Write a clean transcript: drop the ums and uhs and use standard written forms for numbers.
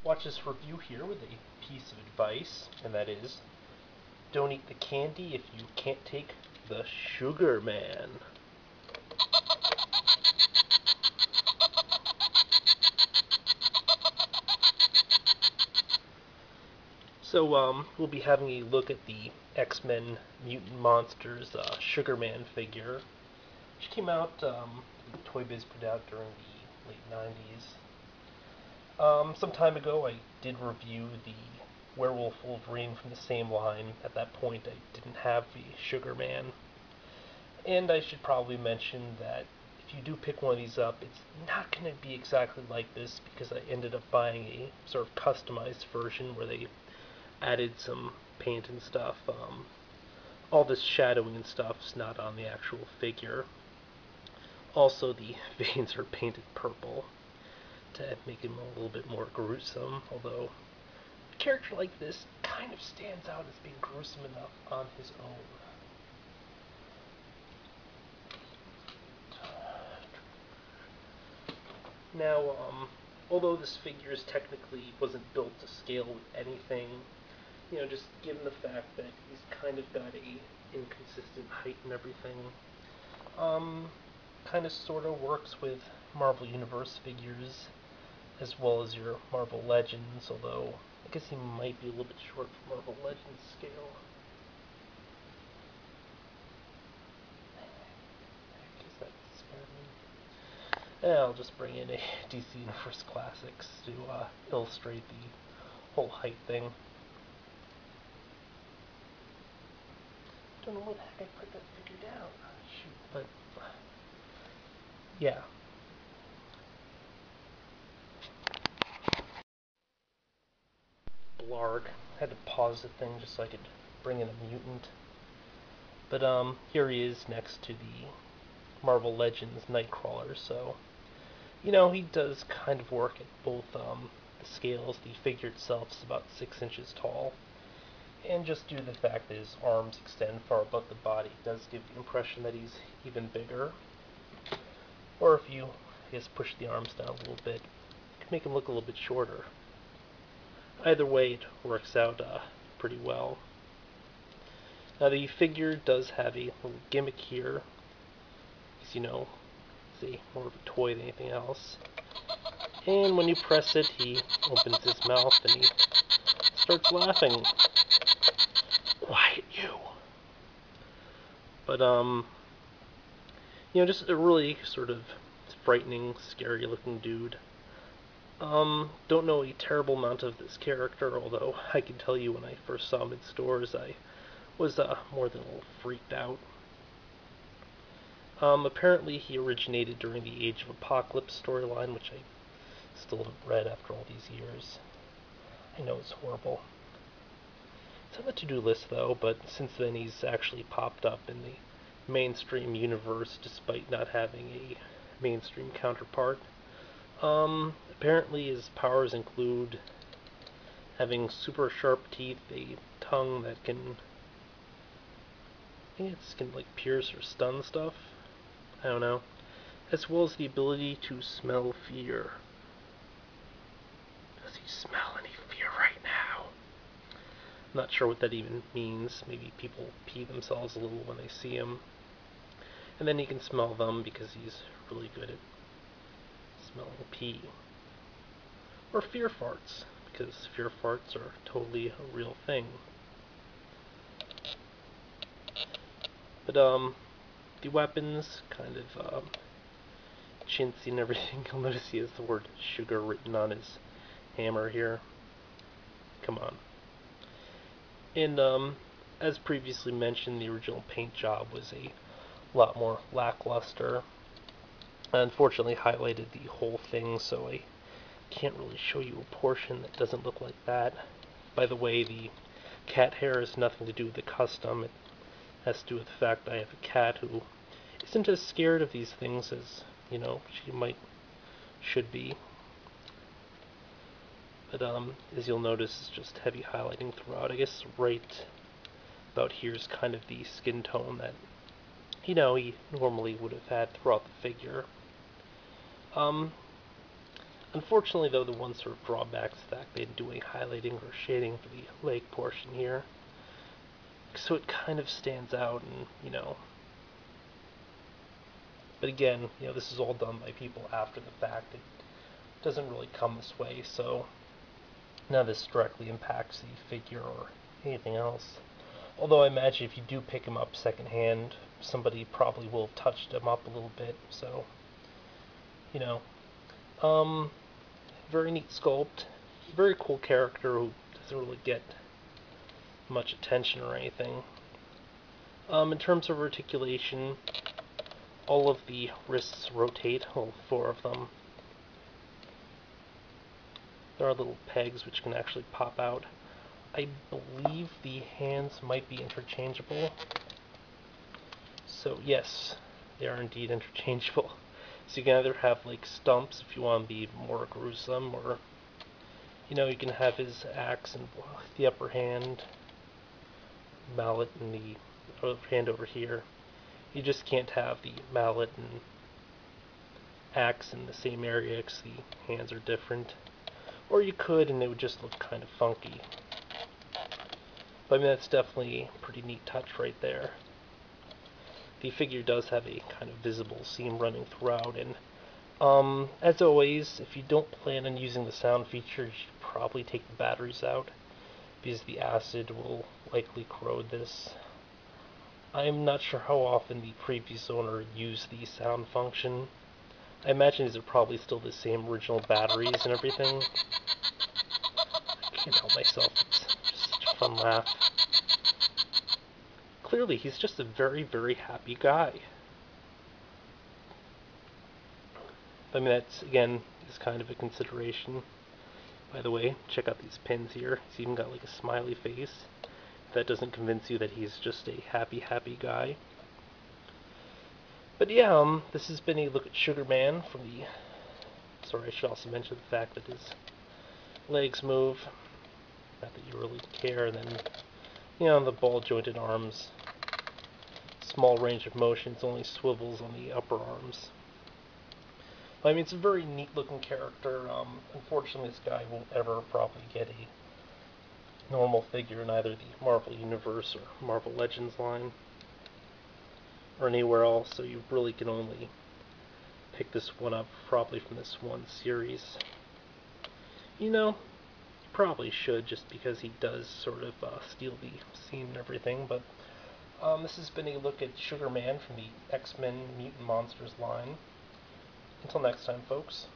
Watch this review here with a piece of advice, and that is, don't eat the candy if you can't take the sugar man. So, we'll be having a look at the X-Men Mutant Monsters Sugar Man figure, which came out, Toy Biz put out during the late 90s. Some time ago, I did review the Werewolf Wolverine from the same line. At that point, I didn't have the Sugar Man. And I should probably mention that if you do pick one of these up, it's not going to be exactly like this, because I ended up buying a sort of customized version where they added some paint and stuff. All this shadowing and stuff's not on the actual figure. Also, the veins are painted purple to make him a little bit more gruesome, although a character like this kind of stands out as being gruesome enough on his own. Now, although this figure technically wasn't built to scale with anything, just given the fact that he's kind of got a inconsistent height and everything, kind of sort of works with Marvel Universe figures, as well as your Marvel Legends, although I guess he might be a little bit short for Marvel Legends scale. I'll just bring in a DC Universe Classics to illustrate the whole height thing. Don't know where the heck I put that figure down. Shoot, but yeah. Blarg. Had to pause the thing just so I could bring in a mutant. But here he is next to the Marvel Legends Nightcrawler, so he does kind of work at both the scales. The figure itself is about 6 inches tall, and just due to the fact that his arms extend far above the body, it does give the impression that he's even bigger. Or if you, push the arms down a little bit, it could make him look a little bit shorter. Either way, it works out pretty well. Now, the figure does have a little gimmick here, because, see, more of a toy than anything else. And when you press it, he opens his mouth and he starts laughing. Quiet, you! But, just a really sort of frightening, scary-looking dude. Don't know a terrible amount of this character, although I can tell you when I first saw him in stores, I was more than a little freaked out. Apparently he originated during the Age of Apocalypse storyline, which I still haven't read after all these years. I know it's horrible. It's on the to-do list, though, but since then he's actually popped up in the mainstream universe despite not having a mainstream counterpart. Apparently his powers include having super sharp teeth, a tongue that can, like pierce or stun stuff. I don't know. As well as the ability to smell fear. Does he smell any fear right now? I'm not sure what that even means. Maybe people pee themselves a little when they see him. And then he can smell them because he's really good at smelling pee. Or fear farts, because fear farts are totally a real thing. But, the weapons, kind of, chintzy and everything. You'll notice he has the word sugar written on his hammer here. Come on. And, as previously mentioned, the original paint job was a lot more lackluster. I unfortunately highlighted the whole thing, so I can't really show you a portion that doesn't look like that. By the way, the cat hair has nothing to do with the custom. It has to do with the fact that I have a cat who isn't as scared of these things as, she should be. But, as you'll notice, it's just heavy highlighting throughout. I guess right about here is kind of the skin tone that, he normally would have had throughout the figure. Unfortunately, though, the one sort of drawback is the fact they didn't do any highlighting or shading for the leg portion here. So it kind of stands out, and, but again, this is all done by people after the fact. It doesn't really come this way, so none of this directly impacts the figure or anything else. Although I imagine if you do pick him up secondhand, somebody probably will have touched him up a little bit, so, you know. Very neat sculpt. Very cool character who doesn't really get much attention or anything. In terms of articulation, all of the wrists rotate, all 4 of them. There are little pegs which can actually pop out. I believe the hands might be interchangeable. So yes, they are indeed interchangeable. So you can either have like stumps if you want to be more gruesome, or you can have his axe in the upper hand, mallet in the other hand over here. You just can't have the mallet and axe in the same area because the hands are different. Or you could, and it would just look kind of funky. But I mean, that's definitely a pretty neat touch right there. The figure does have a kind of visible seam running throughout, and as always, if you don't plan on using the sound feature, you should probably take the batteries out, because the acid will likely corrode this. I'm not sure how often the previous owner used the sound function. I imagine these are probably still the same original batteries and everything. I can't help myself, it's just such a fun laugh. Clearly, he's just a very, very happy guy. I mean, that's, again, is kind of a consideration. By the way, check out these pins here. He's even got like a smiley face. If that doesn't convince you that he's just a happy, happy guy. But yeah, this has been a look at Sugar Man from the... Sorry, I should also mention the fact that his legs move. Not that you really care. And then, the ball-jointed arms. Small range of motion. It's only swivels on the upper arms. I mean, it's a very neat-looking character. Unfortunately, this guy won't ever probably get a normal figure in either the Marvel Universe or Marvel Legends line, or anywhere else, so you really can only pick this one up probably from this one series. You probably should, just because he does sort of steal the scene and everything, but this has been a look at Sugar Man from the X-Men Mutant Monsters line. Until next time, folks.